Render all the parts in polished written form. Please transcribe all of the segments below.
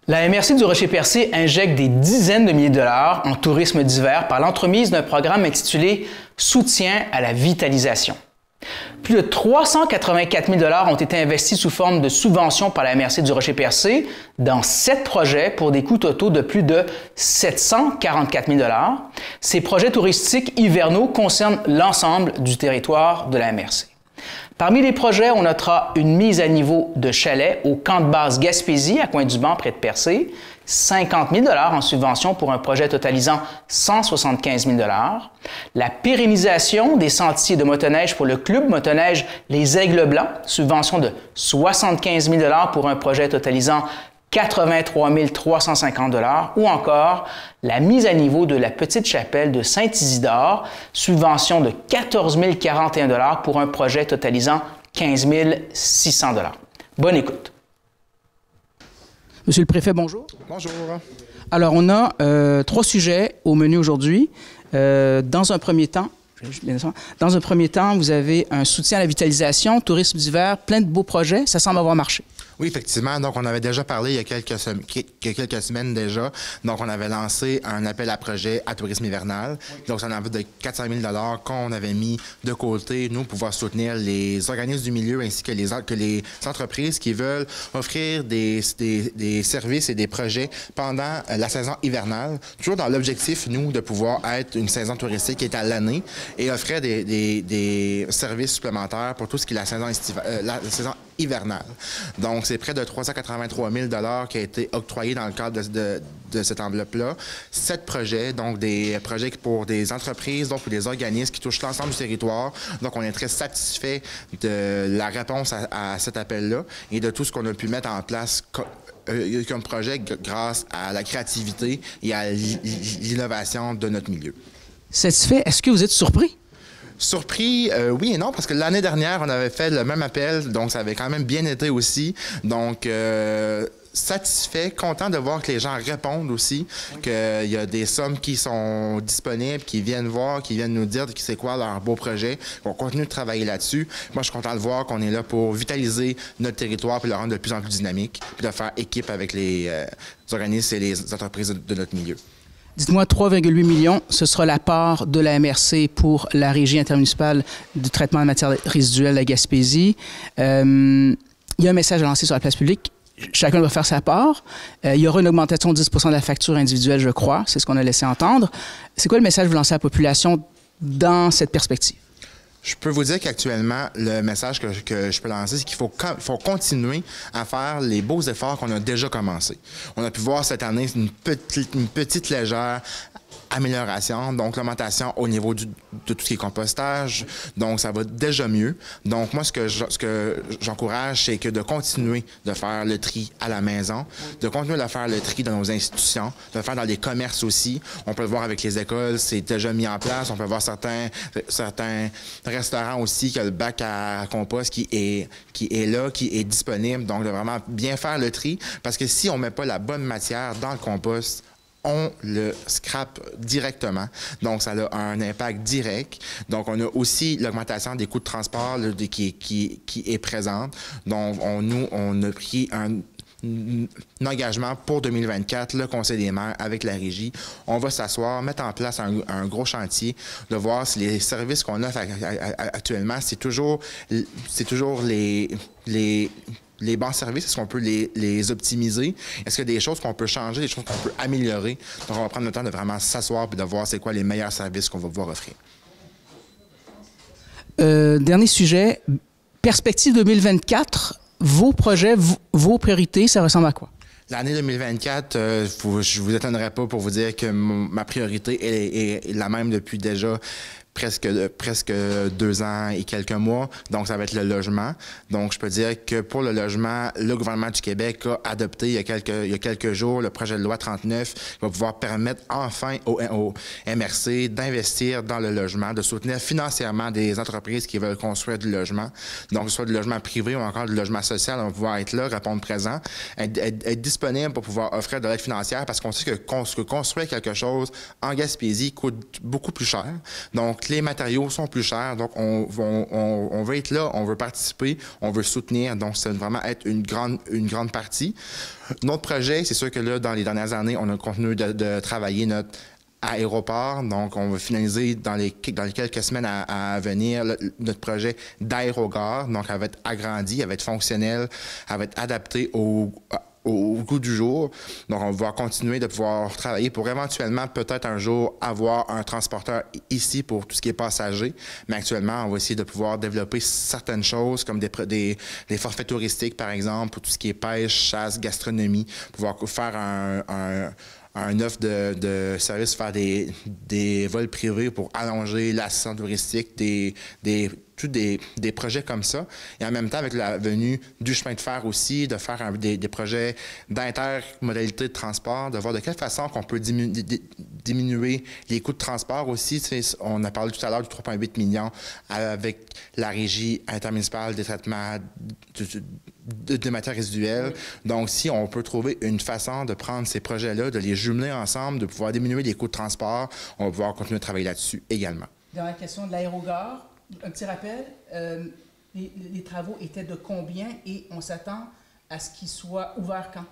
La MRC du Rocher-Percé injecte des dizaines de milliers de dollars en tourisme d'hiver par l'entremise d'un programme intitulé « Soutien à la vitalisation ». Plus de 384 000 $ ont été investis sous forme de subventions par la MRC du Rocher-Percé dans 7 projets pour des coûts totaux de plus de 744 000 $. Ces projets touristiques hivernaux concernent l'ensemble du territoire de la MRC. Parmi les projets, on notera une mise à niveau de chalets au camp de base Gaspésie, à Coin-du-Banc, près de Percé, 50 000 $ en subvention pour un projet totalisant 175 000 $, la pérennisation des sentiers de motoneige pour le club motoneige Les Aigles Blancs, subvention de 75 000 $ pour un projet totalisant 83 350 $, ou encore la mise à niveau de la petite chapelle de Saint-Isidore, subvention de 14 041 $ pour un projet totalisant 15 600 $. Bonne écoute. Monsieur le préfet, bonjour. Bonjour. Alors, on a 3 sujets au menu aujourd'hui. Dans un premier temps, vous avez un soutien à la vitalisation, tourisme d'hiver, plein de beaux projets. Ça semble avoir marché. Oui, effectivement. Donc, on avait déjà parlé il y a quelques semaines déjà. Donc, on avait lancé un appel à projet à tourisme hivernal. Donc, ça en avait de 400 000 $ qu'on avait mis de côté, nous, pour pouvoir soutenir les organismes du milieu ainsi que les entreprises qui veulent offrir des services et des projets pendant la saison hivernale. Toujours dans l'objectif, nous, de pouvoir être une saison touristique qui est à l'année et offrir des services supplémentaires pour tout ce qui est la saison hivernale. Donc, c'est près de 383 000 $ qui a été octroyé dans le cadre de cette enveloppe-là. 7 projets, donc des projets pour des entreprises, donc pour des organismes qui touchent l'ensemble du territoire. Donc, on est très satisfait de la réponse à cet appel-là et de tout ce qu'on a pu mettre en place comme projet grâce à la créativité et à l'innovation de notre milieu. Satisfait, est-ce que vous êtes surpris? Surpris, oui et non, parce que l'année dernière, on avait fait le même appel, donc ça avait quand même bien été aussi. Donc, satisfait, content de voir que les gens répondent aussi, qu'il y a des sommes qui sont disponibles, qui viennent voir, qui viennent nous dire c'est quoi leur beau projet, qu'on continue de travailler là-dessus. Moi, je suis content de voir qu'on est là pour vitaliser notre territoire puis le rendre de plus en plus dynamique, puis de faire équipe avec les organismes et les entreprises de notre milieu. Dites-moi, 3,8 millions, ce sera la part de la MRC pour la Régie intermunicipale du traitement de matières résiduelles à Gaspésie. Il y a un message à lancer sur la place publique. Chacun doit faire sa part. Il y aura une augmentation de 10 % de la facture individuelle, je crois. C'est ce qu'on a laissé entendre. C'est quoi le message que vous lancez à la population dans cette perspective? Je peux vous dire qu'actuellement, le message que je peux lancer, c'est qu'il faut continuer à faire les beaux efforts qu'on a déjà commencés. On a pu voir cette année une petite légère amélioration, donc l'augmentation au niveau de tout ce qui est compostage, donc ça va déjà mieux. Donc moi, ce que j'encourage, c'est que de continuer de faire le tri à la maison, de continuer de faire le tri dans nos institutions, de le faire dans les commerces aussi. On peut le voir avec les écoles, c'est déjà mis en place. On peut voir certains restaurants aussi qui ont le bac à compost qui est là, qui est disponible. Donc de vraiment bien faire le tri, parce que si on met pas la bonne matière dans le compost, on le scrape directement. Donc, ça a un impact direct. Donc, on a aussi l'augmentation des coûts de transport là, qui est présente. Donc, on a pris un engagement pour 2024, le Conseil des maires avec la Régie. On va s'asseoir, mettre en place un gros chantier, de voir si les services qu'on offre actuellement, c'est toujours les bons services, est-ce qu'on peut les optimiser? Est-ce qu'il y a des choses qu'on peut changer, des choses qu'on peut améliorer? Donc, on va prendre le temps de vraiment s'asseoir et de voir c'est quoi les meilleurs services qu'on va pouvoir offrir. Dernier sujet, perspective 2024, vos projets, vos priorités, ça ressemble à quoi? L'année 2024, je vous étonnerai pas pour vous dire que ma priorité est la même depuis déjà presque 2 ans et quelques mois. Donc, ça va être le logement. Donc, je peux dire que pour le logement, le gouvernement du Québec a adopté il y a quelques jours le projet de loi 39 qui va pouvoir permettre enfin au MRC d'investir dans le logement, de soutenir financièrement des entreprises qui veulent construire du logement. Donc, que ce soit du logement privé ou encore du logement social, on va pouvoir être là, répondre présent, être disponible pour pouvoir offrir de l'aide financière parce qu'on sait que construire quelque chose en Gaspésie coûte beaucoup plus cher. Donc, que les matériaux sont plus chers. Donc, on veut être là, on veut participer, on veut soutenir. Donc, ça va vraiment être une grande partie. Notre projet, c'est sûr que là, dans les dernières années, on a continué de travailler notre aéroport. Donc, on va finaliser dans les quelques semaines à venir notre projet d'aérogare. Donc, elle va être agrandie, elle va être fonctionnelle, elle va être adaptée au goût du jour. Donc, on va continuer de pouvoir travailler pour éventuellement, peut-être un jour, avoir un transporteur ici pour tout ce qui est passager. Mais actuellement, on va essayer de pouvoir développer certaines choses comme des forfaits touristiques, par exemple, pour tout ce qui est pêche, chasse, gastronomie, pouvoir faire un offre de service, faire des vols privés pour allonger l'assistance touristique, des projets comme ça. Et en même temps, avec la venue du chemin de fer aussi, de faire des projets d'intermodalité de transport, de voir de quelle façon qu'on peut diminuer les coûts de transport aussi. Tu sais, on a parlé tout à l'heure du 3,8 millions avec la Régie intermunicipale des traitements de matières résiduelles. Donc, si on peut trouver une façon de prendre ces projets-là, de les jumeler ensemble, de pouvoir diminuer les coûts de transport, on va pouvoir continuer à travailler là-dessus également. Dans la question de l'aérogare, un petit rappel, les travaux étaient de combien et on s'attend à ce qu'ils soient ouverts quand?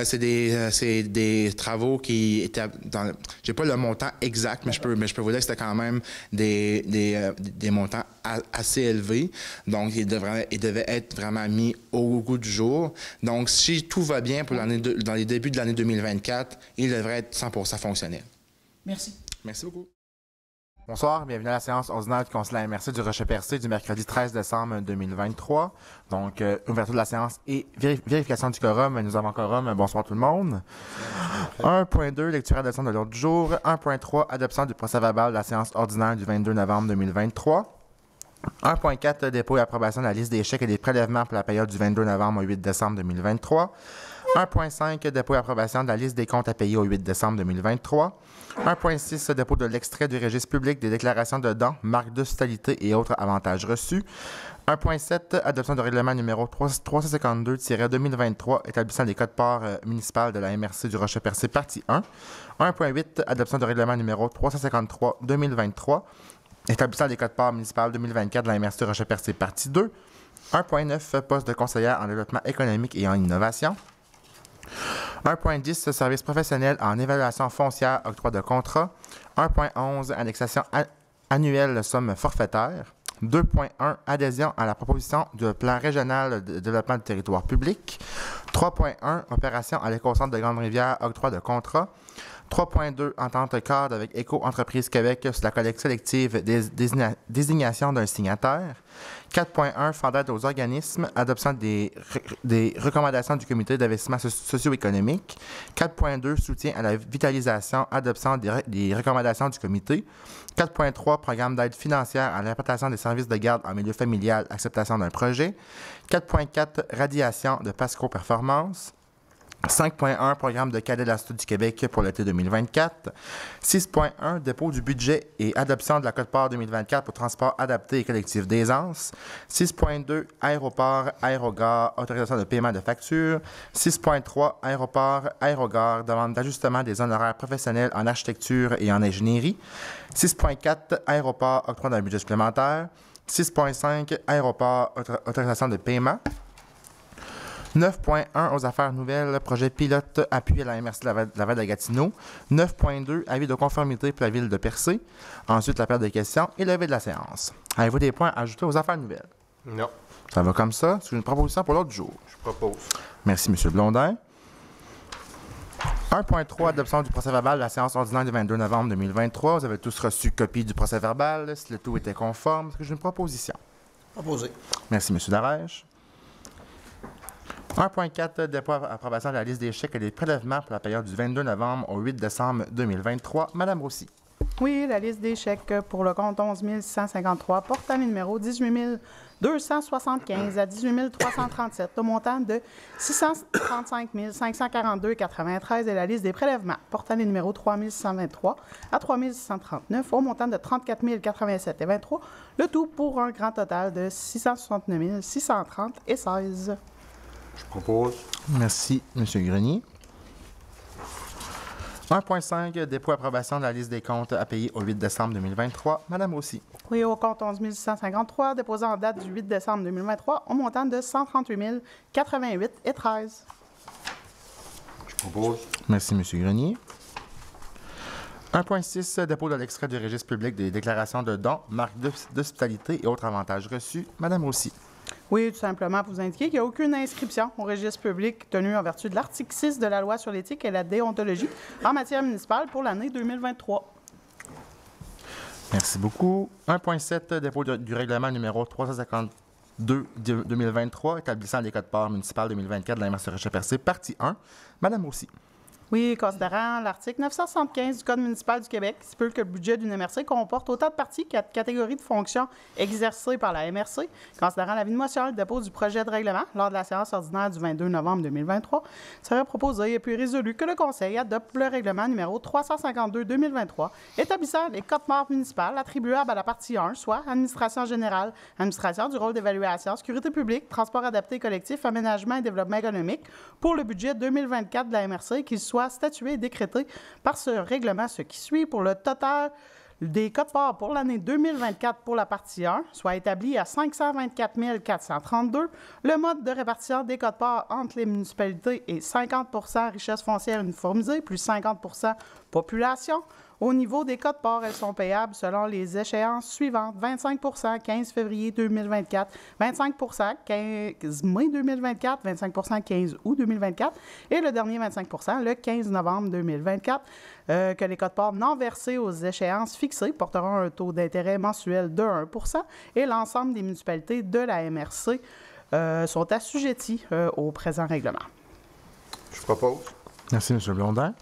C'est des travaux qui étaient dans... J'ai pas le montant exact, mais je peux vous dire que c'était quand même des montants assez élevés. Donc, ils devaient être vraiment mis au goût du jour. Donc, si tout va bien pour dans les débuts de l'année 2024, il devrait être 100% fonctionnel. Merci. Merci beaucoup. Bonsoir, bienvenue à la séance ordinaire du Conseil à MRC du Rocher-Percé du mercredi 13 décembre 2023. Donc, ouverture de la séance et vérification du quorum. Nous avons quorum. Bonsoir tout le monde. 1.2, lecture et adoption de l'ordre du jour. 1.3, adoption du procès-verbal de la séance ordinaire du 22 novembre 2023. 1.4, dépôt et approbation de la liste des chèques et des prélèvements pour la période du 22 novembre au 8 décembre 2023. 1.5, dépôt et approbation de la liste des comptes à payer au 8 décembre 2023. 1.6, dépôt de l'extrait du registre public des déclarations de dons, marques d'hospitalité et autres avantages reçus. 1.7, adoption de règlement numéro 352-2023 établissant les codes-parts municipales de la MRC du Rocher-Percé, partie 1. 1.8, adoption de règlement numéro 353-2023 établissant les codes-parts municipales 2024 de la MRC du Rocher-Percé, partie 2. 1.9, poste de conseillère en développement économique et en innovation. 1.10, service professionnel en évaluation foncière, octroi de contrat. 1.11, indexation annuelle somme forfaitaire. 2.1, adhésion à la proposition du plan régional de développement du territoire public. 3.1, opération à l'éco-centre de Grande-Rivière, octroi de contrat. 3.2, entente cadre avec Éco-Entreprise Québec sur la collecte sélective désignation d'un signataire. 4.1, fonds d'aide aux organismes, adoption des recommandations du comité d'investissement socio-économique. 4.2, soutien à la vitalisation, adoption des recommandations du comité. 4.3, programme d'aide financière à l'implantation des services de garde en milieu familial, acceptation d'un projet. 4.4, radiation de Pasco Performance. 5.1, programme de cadet de la Sûreté du Québec pour l'été 2024. 6.1, dépôt du budget et adoption de la quote-part 2024 pour transport adapté et collectif d'aisance. 6.2, aéroport, aérogare, autorisation de paiement de factures. 6.3, aéroport, aérogare, demande d'ajustement des honoraires professionnels en architecture et en ingénierie. 6.4, aéroport, octroi d'un budget supplémentaire. 6.5, aéroport, autorisation de paiement. 9.1 aux affaires nouvelles, projet pilote appuyé à la MRC de Laval-de-Gatineau. 9.2 avis de conformité pour la ville de Percé. Ensuite, la période de questions et levée de la séance. Avez-vous des points à ajouter aux affaires nouvelles? Non. Ça va comme ça. C'est une proposition pour l'autre jour. Je propose. Merci, M. Blondin. 1.3, adoption du procès-verbal de la séance ordinaire du 22 novembre 2023. Vous avez tous reçu copie du procès-verbal. Si le tout était conforme, est-ce que j'ai une proposition? Proposé. Merci, M. Darèche. 1.4, dépôt à approbation de la liste des chèques et des prélèvements pour la période du 22 novembre au 8 décembre 2023. Madame Roussy. Oui, la liste des chèques pour le compte 11 653 portant le numéro 18 275 à 18 337 au montant de 635 542,93 et la liste des prélèvements portant les numéros 3 623 à 3 639 au montant de 34 087,23, le tout pour un grand total de 669 630,16. Je propose. Merci, M. Grenier. 1,5 dépôt approbation de la liste des comptes à payer au 8 décembre 2023. Madame aussi. Oui, au compte 11 653, déposé en date du 8 décembre 2023, au montant de 138 088,13. Je propose. Merci, M. Grenier. 1,6 dépôt de l'extrait du registre public des déclarations de dons, marques d'hospitalité et autres avantages reçus. Madame aussi. Oui, tout simplement pour vous indiquer qu'il n'y a aucune inscription au registre public tenue en vertu de l'article 6 de la Loi sur l'éthique et la déontologie en matière municipale pour l'année 2023. Merci beaucoup. 1,7 dépôt du règlement numéro 352-2023 établissant les codes-parts municipales 2024 de la MRC-Rocher-Percé, partie 1. Madame aussi. Oui, considérant l'article 975 du Code municipal du Québec, qui stipule que le budget d'une MRC comporte autant de parties qu'il y a de catégories de fonctions exercées par la MRC. Considérant l'avis de motion, le dépôt du projet de règlement lors de la séance ordinaire du 22 novembre 2023, serait proposé et puis résolu que le Conseil adopte le règlement numéro 352-2023 établissant les codes-parts municipales attribuables à la partie 1, soit administration générale, administration du rôle d'évaluation, sécurité publique, transport adapté collectif, aménagement et développement économique pour le budget 2024 de la MRC, qui soit statué et décrété par ce règlement, ce qui suit pour le total des codes-parts pour l'année 2024 pour la partie 1, soit établi à 524 432. Le mode de répartition des codes-parts entre les municipalités est 50 richesse foncière uniformisée plus 50 population. Au niveau des codes-parts, elles sont payables selon les échéances suivantes. 25 15 février 2024, 25 15 mai 2024, 25 15 août 2024 et le dernier 25 le 15 novembre 2024. Que les codes-parts non versés aux échéances fixées porteront un taux d'intérêt mensuel de 1 et l'ensemble des municipalités de la MRC sont assujettis au présent règlement. Je propose. Merci, M. Blondin.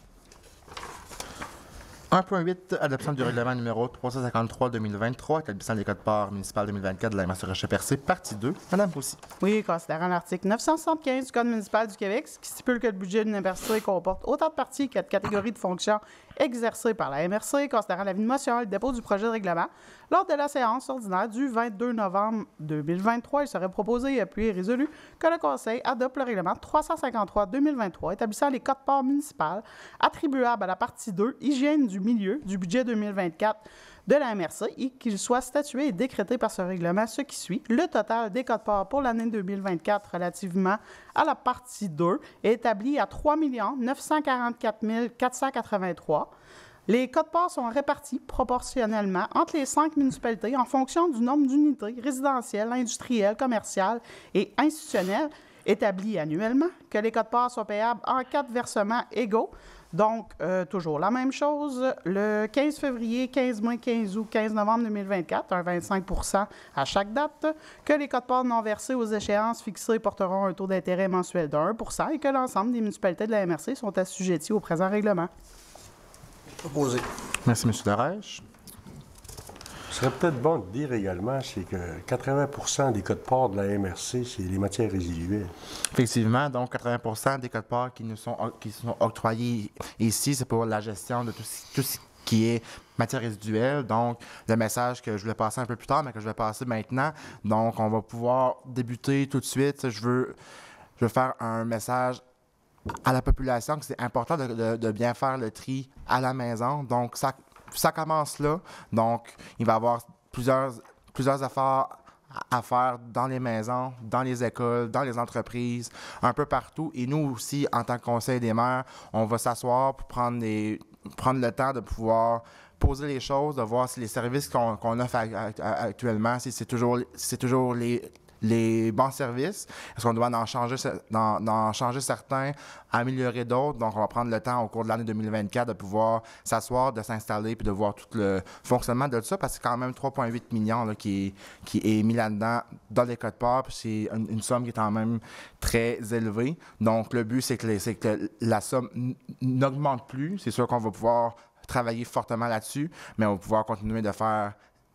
1,8 adoption du règlement numéro 353-2023 établissant les codes-parts municipales 2024 de la MRC-Rocher-Percé, partie 2. Madame aussi. Oui, considérant l'article 975 du Code municipal du Québec, qui stipule que le budget d'une MRC comporte autant de parties qu'il y a de catégories de fonctions exercées par la MRC, considérant l'avis de motion et le dépôt du projet de règlement, lors de la séance ordinaire du 22 novembre 2023, il serait proposé et appuyé et résolu que le Conseil adopte le règlement 353-2023 établissant les codes-parts municipales attribuables à la partie 2, hygiène du milieu du budget 2024 de la MRC et qu'il soit statué et décrété par ce règlement, ce qui suit. Le total des codes-parts pour l'année 2024 relativement à la partie 2 est établi à 3 944 483. Les codes-parts sont répartis proportionnellement entre les 5 municipalités en fonction du nombre d'unités résidentielles, industrielles, commerciales et institutionnelles établies annuellement, que les codes-parts soient payables en 4 versements égaux. Donc, toujours la même chose, le 15 février, 15 mai, 15 août, 15 novembre 2024, un 25 à chaque date, que les codes-parts non versés aux échéances fixées porteront un taux d'intérêt mensuel de 1 et que l'ensemble des municipalités de la MRC sont assujetties au présent règlement. Proposé. Merci, M. Darèche. Ce serait peut-être bon de dire également, c'est que 80 des codes-parts de la MRC, c'est les matières résiduelles. Effectivement, donc 80 des codes-parts qui sont octroyés ici, c'est pour la gestion de tout ce qui est matière résiduelle. Donc, le message que je voulais passer un peu plus tard, mais que je vais passer maintenant. Donc, on va pouvoir débuter tout de suite. Je veux faire un message à la population que c'est important de bien faire le tri à la maison. Donc, ça commence là. Donc, il va y avoir plusieurs efforts à faire dans les maisons, dans les écoles, dans les entreprises, un peu partout. Et nous aussi, en tant que Conseil des maires, on va s'asseoir pour prendre le temps de pouvoir poser les choses, de voir si les services qu'on offre actuellement, si c'est toujours les bons services. Est-ce qu'on doit en changer certains, améliorer d'autres? Donc, on va prendre le temps au cours de l'année 2024 de pouvoir s'asseoir, de s'installer puis de voir tout le fonctionnement de tout ça parce que c'est quand même 3,8 millions là, qui est mis là-dedans dans les codes-parts. Puis c'est une somme qui est quand même très élevée. Donc, le but, c'est que la somme n'augmente plus. C'est sûr qu'on va pouvoir travailler fortement là-dessus, mais on va pouvoir continuer de faire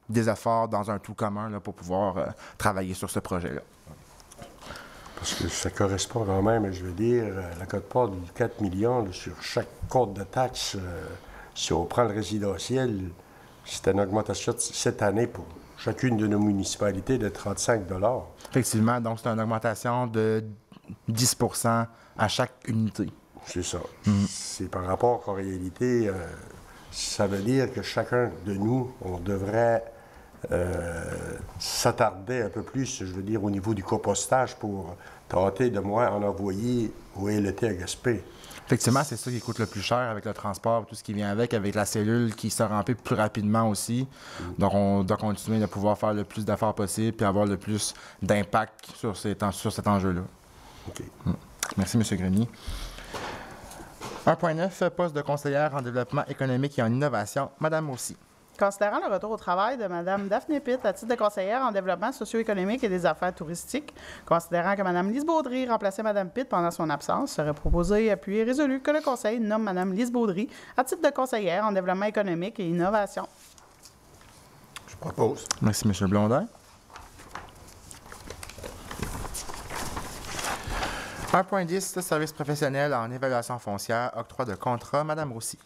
des efforts dans un tout commun là, pour pouvoir travailler sur ce projet-là. Parce que ça correspond quand même, je veux dire, la quote-part de 4 millions là, sur chaque compte de taxe. Si on prend le résidentiel, c'est une augmentation cette année pour chacune de nos municipalités de 35 $. Effectivement, donc c'est une augmentation de 10 à chaque unité. C'est ça. C'est par rapport qu'en réalité, ça veut dire que chacun de nous, on devrait s'attarder un peu plus, je veux dire, au niveau du compostage pour tenter de moins en envoyer où elle était à Gaspé. Effectivement, c'est ça qui coûte le plus cher avec le transport, tout ce qui vient avec la cellule qui se remplit plus rapidement aussi. Donc, on doit continuer de pouvoir faire le plus d'efforts possible puis avoir le plus d'impact sur cet enjeu-là. OK. Merci, M. Grenier. 1.9, poste de conseillère en développement économique et en innovation. Madame aussi. Considérant le retour au travail de Mme Daphné Pitt à titre de conseillère en développement socio-économique et des affaires touristiques, considérant que Mme Lise Baudry remplaçait Mme Pitt pendant son absence, serait proposé, appuyé et résolu que le Conseil nomme Mme Lise Baudry à titre de conseillère en développement économique et innovation. Je propose. Merci, M. Blondin. 1.10, service professionnel en évaluation foncière, octroi de contrat. Madame Roussy.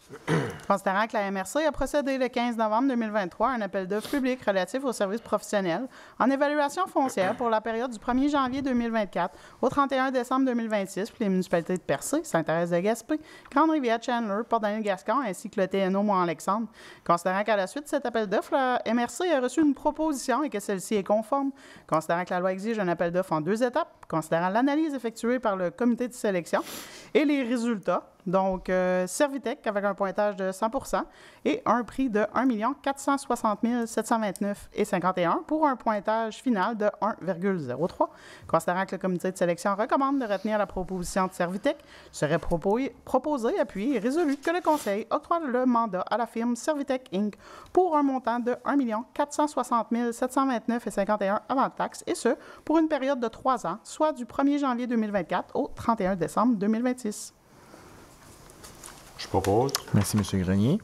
Considérant que la MRC a procédé le 15 novembre 2023 à un appel d'offres public relatif aux services professionnels en évaluation foncière pour la période du 1er janvier 2024 au 31 décembre 2026 pour les municipalités de Percé, Sainte-Thérèse-de-Gaspé, Grande-Rivière, Chandler, Port-Daniel-Gascon ainsi que le TNO Mont-Alexandre. Considérant qu'à la suite de cet appel d'offres, la MRC a reçu une proposition et que celle-ci est conforme. Considérant que la loi exige un appel d'offres en 2 étapes, considérant l'analyse effectuée par le comité de sélection et les résultats. Donc, Servitec avec un pointage de 100 et un prix de 1 460 729,51 pour un pointage final de 1,03. Considérant que le comité de sélection recommande de retenir la proposition de Servitec, serait proposé, appuyé et résolu que le Conseil octroie le mandat à la firme Servitec Inc. pour un montant de 1 460 729,51 avant taxe, et ce, pour une période de 3 ans, soit du 1er janvier 2024 au 31 décembre 2026. Je propose. Merci, M. Grenier.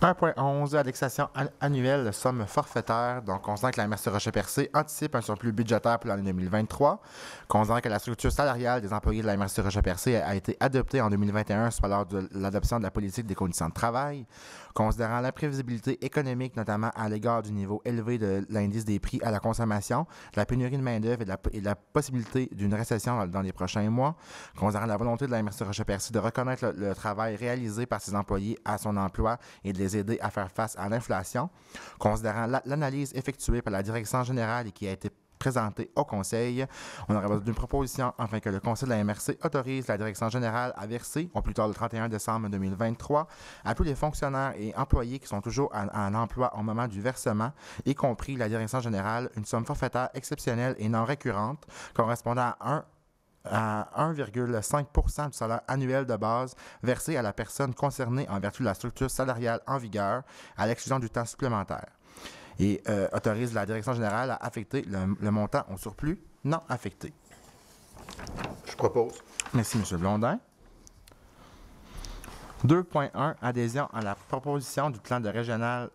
1.11, indexation annuelle, somme forfaitaire. Donc, considérant que la MRC Rocher-Percé anticipe un surplus budgétaire pour l'année 2023, considérant que la structure salariale des employés de la MRC Rocher-Percé a été adoptée en 2021, soit lors de l'adoption de la politique des conditions de travail, considérant l'imprévisibilité économique, notamment à l'égard du niveau élevé de l'indice des prix à la consommation, la pénurie de main-d'œuvre et la possibilité d'une récession dans les prochains mois, considérant la volonté de la MRC Rocher-Percé de reconnaître le travail réalisé par ses employés à son emploi et de les aider à faire face à l'inflation, considérant l'analyse effectuée par la direction générale et qui a été présentée au Conseil, on aurait besoin d'une proposition afin que le Conseil de la MRC autorise la direction générale à verser, au plus tard le 31 décembre 2023, à tous les fonctionnaires et employés qui sont toujours en emploi au moment du versement, y compris la direction générale, une somme forfaitaire exceptionnelle et non récurrente correspondant à 1,5 du salaire annuel de base versé à la personne concernée en vertu de la structure salariale en vigueur, à l'exclusion du temps supplémentaire. Et autorise la direction générale à affecter le montant au surplus non affecté. Je propose. Merci, M. Blondin. 2.1, adhésion à la proposition du plan régional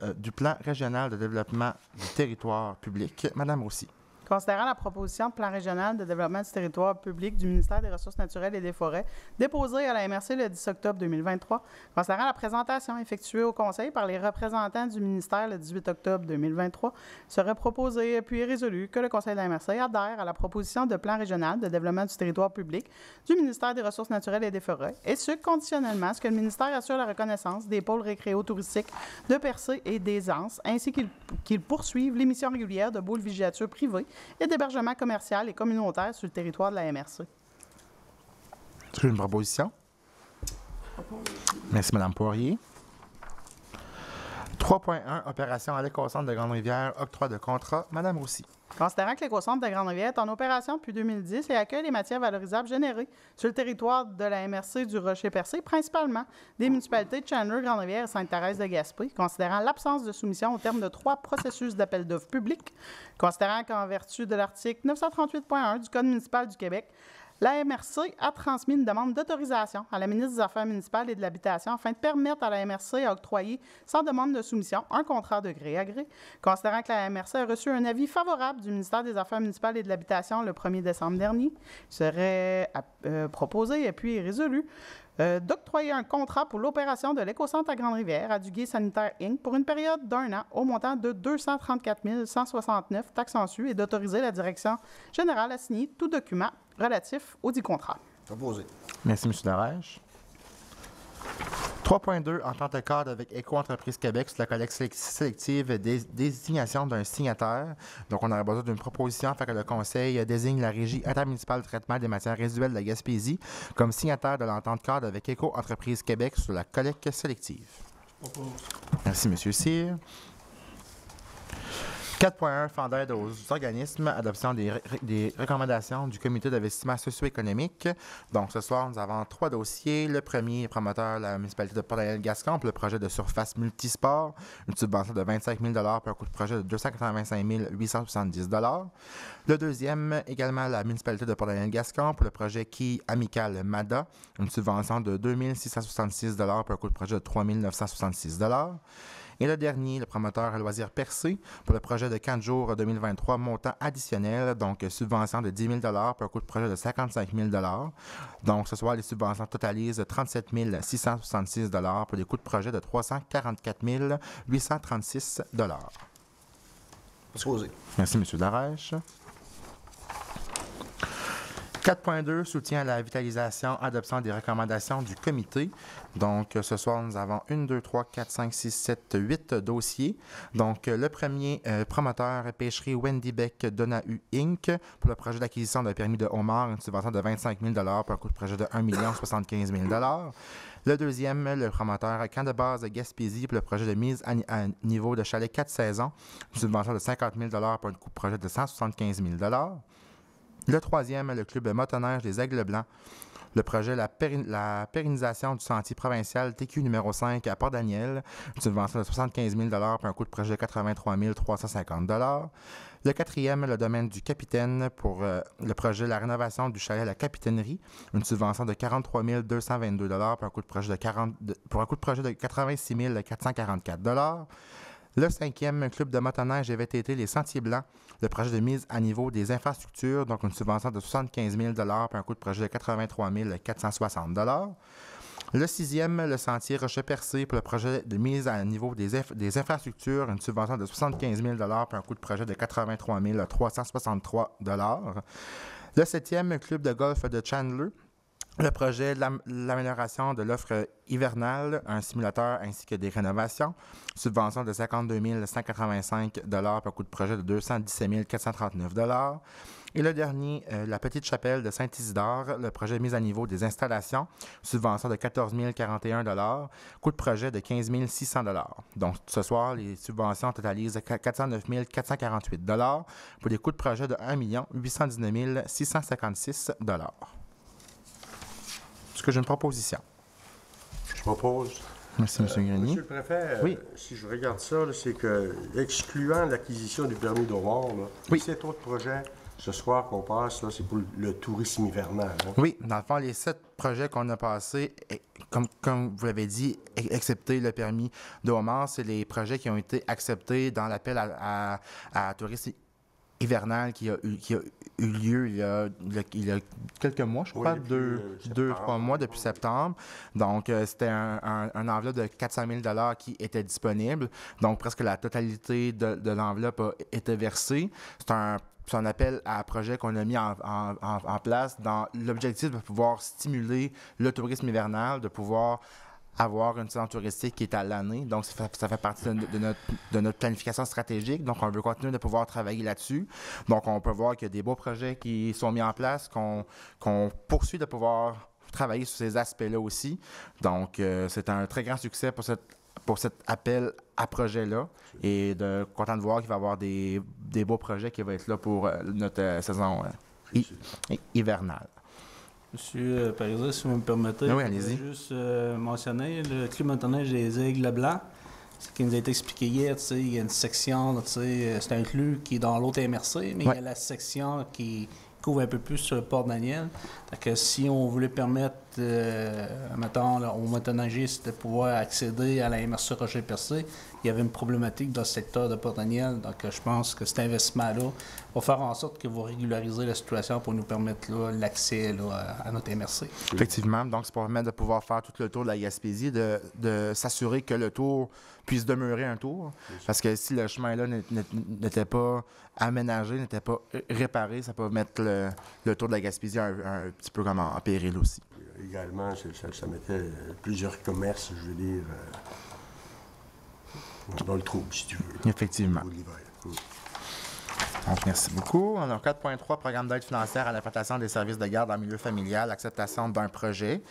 de développement du territoire public. Madame Roussy. Considérant la proposition de plan régional de développement du territoire public du ministère des Ressources naturelles et des Forêts, déposée à la MRC le 10 octobre 2023, considérant la présentation effectuée au Conseil par les représentants du ministère le 18 octobre 2023, serait proposé puis résolu que le Conseil de la MRC adhère à la proposition de plan régional de développement du territoire public du ministère des Ressources naturelles et des Forêts, et ce, conditionnellement à ce que le ministère assure la reconnaissance des pôles récréo-touristiques de Percé et des Anses, ainsi qu'il poursuive l'émission régulière de boules villégiature privées et d'hébergement commercial et communautaire sur le territoire de la MRC. Est-ce que une proposition? Merci, Mme Poirier. 3.1, opération à l'éco-centre de Grande-Rivière, octroi de contrat. Madame Roussy. Considérant que l'éco-centre de Grande-Rivière est en opération depuis 2010 et accueille les matières valorisables générées sur le territoire de la MRC du Rocher-Percé, principalement des municipalités de Chandler, Grande-Rivière et Sainte-Thérèse-de-Gaspé, considérant l'absence de soumission au terme de 3 processus d'appel d'offres publics, considérant qu'en vertu de l'article 938.1 du Code municipal du Québec, la MRC a transmis une demande d'autorisation à la ministre des Affaires municipales et de l'Habitation afin de permettre à la MRC à octroyer, sans demande de soumission, un contrat de gré à gré. Considérant que la MRC a reçu un avis favorable du ministère des Affaires municipales et de l'Habitation le 1er décembre dernier, il serait proposé et puis résolu d'octroyer un contrat pour l'opération de l'éco-centre à Grande-Rivière à Duguay Sanitaire Inc. pour une période d'1 an au montant de 234 169 taxes en su et d'autoriser la direction générale à signer tout document relatif au dit contrat. Proposé. Merci, M. Darèche. 3.2, entente de cadre avec Éco-entreprise Québec sur la collecte sélective des désignations d'un signataire. Donc, on aurait besoin d'une proposition afin que le Conseil désigne la Régie intermunicipale de traitement des matières résiduelles de la Gaspésie comme signataire de l'entente cadre avec Éco-entreprise Québec sur la collecte sélective. Merci, M. Cyr. 4.1, fonds d'aide aux organismes, adoption des recommandations du comité d'investissement socio-économique. Donc, ce soir, nous avons 3 dossiers. Le premier, promoteur, la municipalité de Port-Daniel-Gascon, pour le projet de surface multisport, une subvention de 25 000 pour un coût de projet de 285 870 Le deuxième, également la municipalité de Port-Daniel-Gascon, pour le projet Quai amical MADA, une subvention de 2 666 pour un coût de projet de 3 966 Et le dernier, le promoteur à Loisirs Percé, pour le projet de 4 jours 2023, montant additionnel, donc subvention de 10 000 pour un coût de projet de 55 000 Donc, ce soir, les subventions totalisent 37 666 pour des coûts de projet de 344 836 Merci, M. Darèche. 4.2, soutien à la vitalisation, adoption des recommandations du comité. Donc, ce soir, nous avons 1, 2, 3, 4, 5, 6, 7, 8 dossiers. Donc, le premier, promoteur pêcherie Wendy Beck Donahue Inc. pour le projet d'acquisition d'un permis de homard, une subvention de 25 000 pour un coût de projet de 1 75 000 Le deuxième, le promoteur Camp de base de Gaspésie pour le projet de mise à niveau de chalet 4 saisons, une subvention de 50 000 pour un coût de projet de 175 000 Le troisième, le club motoneige des Aigles Blancs. Le projet la pérennisation du sentier provincial TQ numéro 5 à Port-Daniel, une subvention de 75 000 pour un coût de projet de 83 350 Le quatrième, le domaine du capitaine pour le projet la rénovation du chalet à la capitainerie, une subvention de 43 222 pour un coût de projet de 86 444 Le cinquième, club de motoneige et VTT Les Sentiers Blancs, le projet de mise à niveau des infrastructures, donc une subvention de 75 000 pour un coût de projet de 83 460 Le sixième, le sentier Rocher-Percé pour le projet de mise à niveau des infrastructures, une subvention de 75 000 pour un coût de projet de 83 363 Le septième, club de golf de Chandler, le projet de l'amélioration de l'offre hivernale, un simulateur ainsi que des rénovations, subvention de 52 185 pour un coût de projet de 217 439 Et le dernier, la Petite Chapelle de Saint-Isidore, le projet de mise à niveau des installations, subvention de 14 041 coût de projet de 15 600 Donc, ce soir, les subventions totalisent 409 448 pour des coûts de projet de 1 819 656 Est-ce que j'ai une proposition? Je propose. Merci, M. Grenier. Monsieur le préfet, Oui. Si je regarde ça, là, c'est que, excluant l'acquisition du permis d'Aurore, Oui. les 7 autres projets, ce soir qu'on passe, là, c'est pour le tourisme hivernal. Oui, dans le fond, les 7 projets qu'on a passés, comme vous l'avez dit, excepté le permis de homard, c'est les projets qui ont été acceptés dans l'appel à tourisme hivernal qui a eu lieu il y a quelques mois, je crois, deux, 3 mois depuis septembre. Donc, c'était un enveloppe de 400 000 qui était disponible. Donc, presque la totalité de l'enveloppe a été versée. C'est un appel à projet qu'on a mis en place dans l'objectif de pouvoir stimuler le tourisme hivernal, de pouvoir avoir une saison touristique qui est à l'année. Donc, ça fait partie de notre planification stratégique. Donc, on veut continuer de pouvoir travailler là-dessus. Donc, on peut voir qu'il y a des beaux projets qui sont mis en place, qu'on poursuit de pouvoir travailler sur ces aspects-là aussi. Donc, c'est un très grand succès pour cet appel à projet-là. Et content de voir qu'il va y avoir des beaux projets qui vont être là pour notre saison hivernale. Monsieur Parizet, si vous me permettez, oui, allez-y. Je vais juste mentionner le club motoneige des Aigles Blancs. Ce qui nous a été expliqué hier, il y a une section, c'est un club qui est dans l'autre MRC, mais il y a la section qui couvre un peu plus sur le Port-Daniel. Donc, si on voulait permettre, mettons, aux motoneigistes de pouvoir accéder à la MRC Rocher-Percé, il y avait une problématique dans le secteur de Port-Daniel. Donc, je pense que cet investissement-là va faire en sorte que vous régularisez la situation pour nous permettre l'accès à notre MRC. Effectivement. Donc, c'est pour permettre de pouvoir faire tout le tour de la Gaspésie, de s'assurer que le tour puisse demeurer un tour. Parce que si le chemin-là n'était pas aménagé, n'était pas réparé, ça peut mettre le tour de la Gaspésie un petit peu comme en péril aussi. également, ça mettait plusieurs commerces, je veux dire, dans le trou, si tu veux. Effectivement. Au niveau de l'hiver. Donc, merci beaucoup. On a 4.3, programme d'aide financière à l'implantation des services de garde en milieu familial, acceptation d'un projet.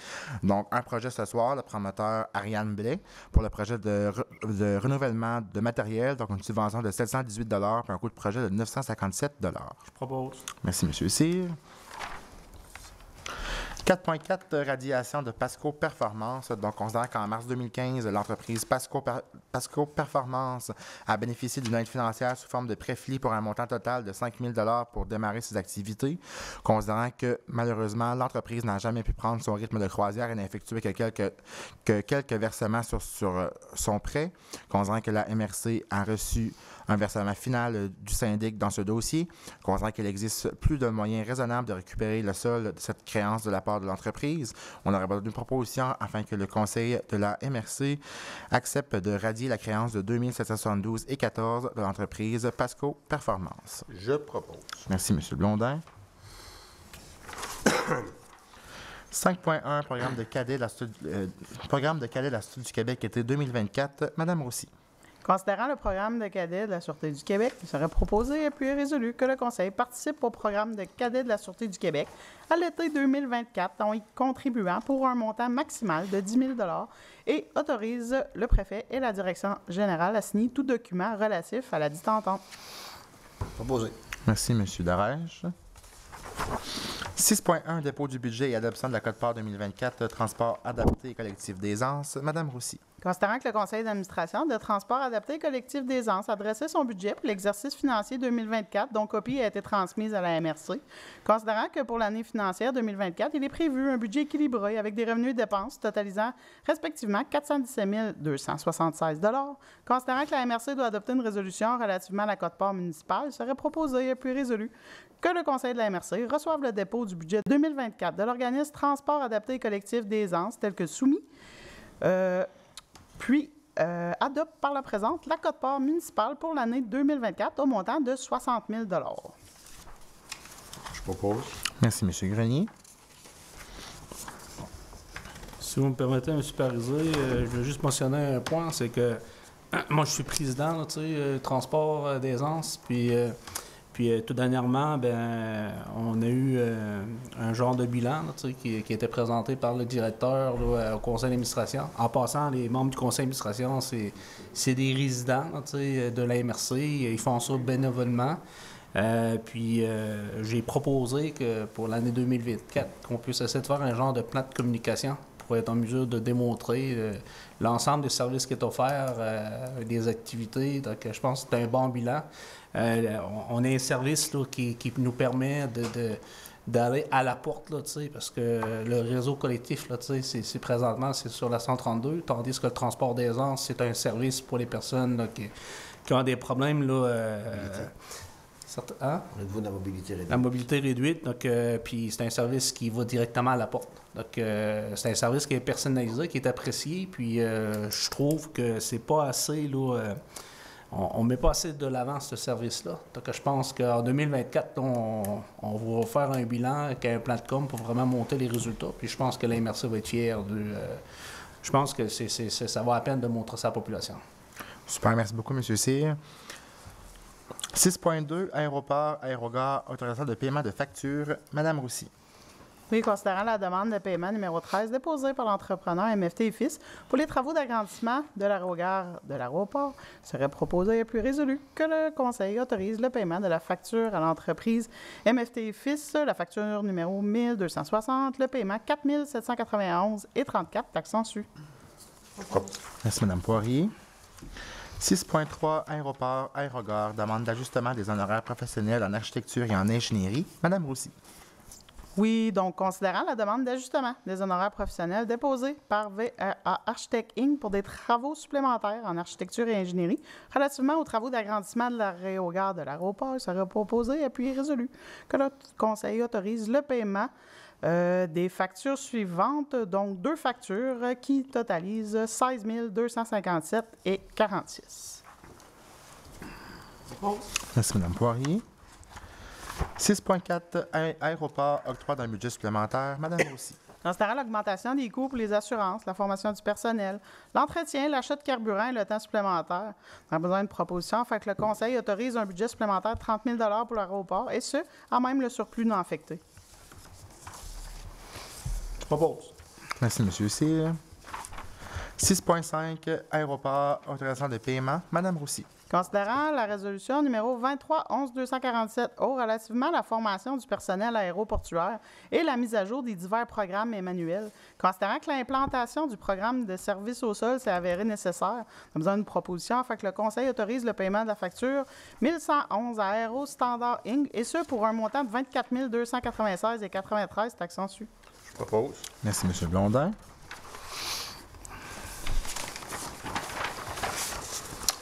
Donc, un projet ce soir, le promoteur Ariane Blais, pour le projet de renouvellement de matériel, donc une subvention de 718 puis un coût de projet de 957 Je propose. Merci, M. Cyr. 4.4, radiation de Pasco Performance. Donc, considérant qu'en mars 2015, l'entreprise Pasco Performance a bénéficié d'une aide financière sous forme de préfli pour un montant total de 5 000 $ pour démarrer ses activités. Considérant que, malheureusement, l'entreprise n'a jamais pu prendre son rythme de croisière et n'a effectué que quelques versements sur son prêt. Considérant que la MRC a reçu un versement final du syndic dans ce dossier, considérant qu'il existe plus de moyens raisonnables de récupérer le solde de cette créance de la part de l'entreprise, on aurait besoin d'une proposition afin que le conseil de la MRC accepte de radier la créance de 2 772,14 de l'entreprise Pasco Performance. Je propose. Merci, M. Blondin. 5.1, programme de cadet de la Sûreté du Québec, été 2024. Madame Roussy. Considérant le programme de cadets de la Sûreté du Québec, il serait proposé et puis résolu que le Conseil participe au programme de cadets de la Sûreté du Québec à l'été 2024 en y contribuant pour un montant maximal de 10 000 $ et autorise le préfet et la direction générale à signer tout document relatif à la dite entente. Proposé. Merci, M. Darèche. 6.1, dépôt du budget et adoption de la Quote-part 2024, transport adapté et collectif d'aisance. Madame Roussy. Considérant que le Conseil d'administration de Transport adapté et collectif d'aisance adressait son budget pour l'exercice financier 2024, dont copie a été transmise à la MRC, considérant que pour l'année financière 2024, il est prévu un budget équilibré avec des revenus et dépenses totalisant respectivement 417 276 $, considérant que la MRC doit adopter une résolution relativement à la quote-part municipale, il serait proposé et puis résolu que le Conseil de la MRC reçoive le dépôt du budget 2024 de l'organisme Transport adapté et collectif d'aisance tel que soumis, puis adopte par la présente la quote-part municipale pour l'année 2024 au montant de 60 000 $. Je propose. Merci, M. Grenier. Si vous me permettez, M. Parisé, je veux juste mentionner un point, c'est que moi, je suis président, là, transport d'aisance, puis tout dernièrement, on a eu un genre de bilan là, qui était présenté par le directeur là, au conseil d'administration. En passant, les membres du conseil d'administration, c'est des résidents là, de la MRC. Ils font ça bénévolement. J'ai proposé que pour l'année 2024, qu'on puisse essayer de faire un genre de plan de communication pour être en mesure de démontrer l'ensemble des services qui est offert, des activités. Donc, je pense que c'est un bon bilan. On a un service là, qui nous permet d'aller à la porte, là, parce que le réseau collectif, là, c'est présentement c'est sur la 132, tandis que le transport d'aisance, c'est un service pour les personnes là, qui ont des problèmes. Au niveau de la mobilité réduite. La mobilité réduite, donc puis c'est un service qui va directement à la porte. Donc c'est un service qui est personnalisé, qui est apprécié, puis je trouve que c'est pas assez là. On ne met pas assez de l'avant ce service-là. Donc, je pense qu'en 2024, on va faire un bilan avec un plan de com pour vraiment monter les résultats. Puis je pense que la MRC va être fière de... je pense que ça vaut la peine de montrer ça à la population. Super, merci beaucoup, M. Cyr. 6.2, aéroport, aérogare, autorisation de paiement de facture. Madame Roussy. Oui, considérant la demande de paiement numéro 13 déposée par l'entrepreneur MFT et Fils pour les travaux d'agrandissement de l'aérogare de l'aéroport, il serait proposé et plus résolu que le Conseil autorise le paiement de la facture à l'entreprise MFT et Fils, la facture numéro 1260, le paiement 4 791,34 taxes en su. Merci, Mme Poirier. 6.3, aéroport, aérogare, demande d'ajustement des honoraires professionnels en architecture et en ingénierie. Madame Roussy. Oui, donc, considérant la demande d'ajustement des honoraires professionnels déposée par VRA Architect Inc. pour des travaux supplémentaires en architecture et ingénierie relativement aux travaux d'agrandissement de l'aérogare de l'aéroport, il serait proposé et puis résolu que le Conseil autorise le paiement des factures suivantes, donc 2 factures qui totalisent 16 257,46. Merci, Mme Poirier. 6.4, aéroport, octroi d'un budget supplémentaire. Madame Roussy. Considérant l'augmentation des coûts pour les assurances, la formation du personnel, l'entretien, l'achat de carburant et le temps supplémentaire, on a besoin d'une proposition afin que le Conseil autorise un budget supplémentaire de 30 000 pour l'aéroport, et ce, à même le surplus non affecté. Je propose. Merci, M. Cyr. 6.5, aéroport, autorisation de paiement. Mme Roussy. Considérant la résolution numéro 23-11-247 relativement à la formation du personnel aéroportuaire et la mise à jour des divers programmes et manuels, considérant que l'implantation du programme de service au sol s'est avérée nécessaire, on a besoin d'une proposition afin que le Conseil autorise le paiement de la facture 1111 à Aéro Standard Inc. et ce pour un montant de 24 296,93 taxes en su. Je propose. Merci, M. Blondin.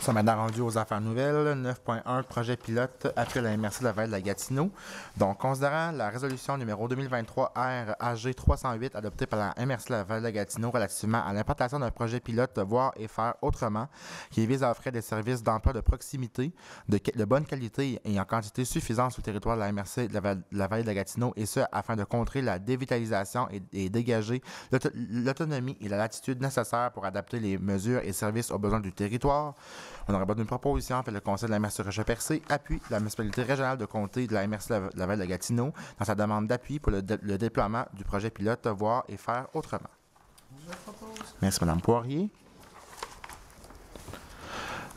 Ça m'a rendu aux affaires nouvelles. 9.1, projet pilote après la MRC de la Vallée de la Gatineau. Donc, considérant la résolution numéro 2023 RAG 308 adoptée par la MRC de la Vallée de la Gatineau relativement à l'implantation d'un projet pilote de voir et faire autrement qui vise à offrir des services d'emploi de proximité, de bonne qualité et en quantité suffisante sur le territoire de la MRC de la Vallée de la Gatineau et ce, afin de contrer la dévitalisation et dégager l'autonomie et la latitude nécessaires pour adapter les mesures et services aux besoins du territoire. On aurait besoin d'une proposition fait le Conseil de la MRC Rochepiercé appuie la municipalité régionale de comté de la MRC de la Vallée de Gatineau dans sa demande d'appui pour le déploiement du projet pilote voir et faire autrement. Merci, Mme Poirier.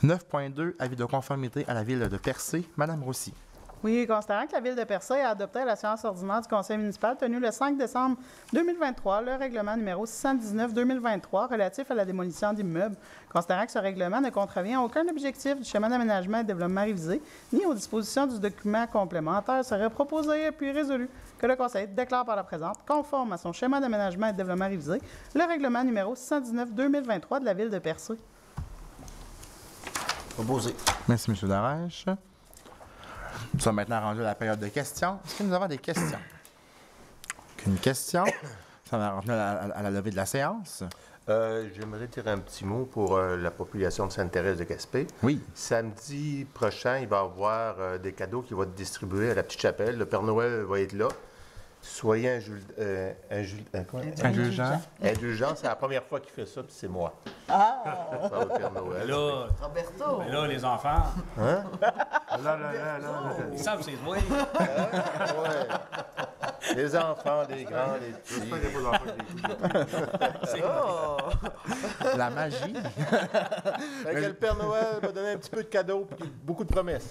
9.2, avis de conformité à la Ville de Percé. Mme Roussy. Oui, considérant que la Ville de Percé a adopté à la séance ordinaire du Conseil municipal tenue le 5 décembre 2023 le règlement numéro 619-2023 relatif à la démolition d'immeubles, considérant que ce règlement ne contrevient à aucun objectif du schéma d'aménagement et de développement révisé, ni aux dispositions du document complémentaire, serait proposé puis résolu que le Conseil déclare par la présente, conforme à son schéma d'aménagement et de développement révisé, le règlement numéro 619-2023 de la Ville de Percé. Proposé. Merci, M. Darèche. Nous sommes maintenant rendus à la période de questions. Est-ce que nous avons des questions? Aucune question. Ça va revenir à la levée de la séance. J'aimerais dire un petit mot pour la population de Sainte-Thérèse de Gaspé. Oui. Samedi prochain, il va y avoir des cadeaux qui vont être distribués à la Petite Chapelle. Le Père Noël va être là. Soyez Indulgent. indulgents. C'est la première fois qu'il fait ça, puis c'est moi. Ah! Pas le Père Noël. Là, Roberto! mais là, les enfants, Là. ils savent c'est toi. Ouais. Les enfants, les grands, les petits. La magie. Fait que le Père Noël va donner un petit peu de cadeaux et beaucoup de promesses.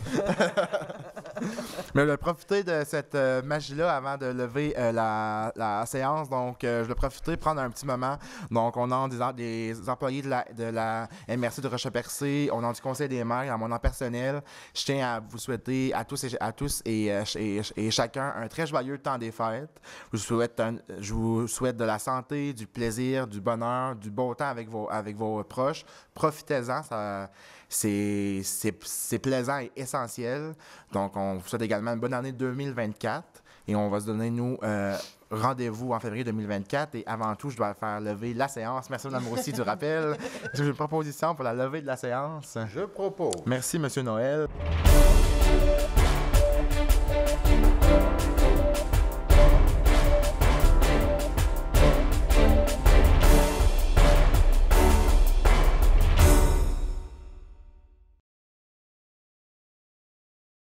Mais je vais profiter de cette magie-là avant de lever la séance. Donc, je vais profiter, prendre un petit moment. Donc, on a des employés de la MRC de Rochepiercé, on a du Conseil des maires, à mon nom personnel. Je tiens à vous souhaiter à tous et chacun un très joyeux temps des fêtes. Je vous souhaite de la santé, du plaisir, du bonheur, du beau temps avec vos proches. Profitez-en, c'est plaisant et essentiel. Donc, on vous souhaite également une bonne année 2024 et on va se donner, nous, rendez-vous en février 2024 et avant tout, je dois faire lever la séance. Merci, Mme Roussy, du rappel. J'ai une proposition pour la levée de la séance. Je propose. Merci, M. Noël.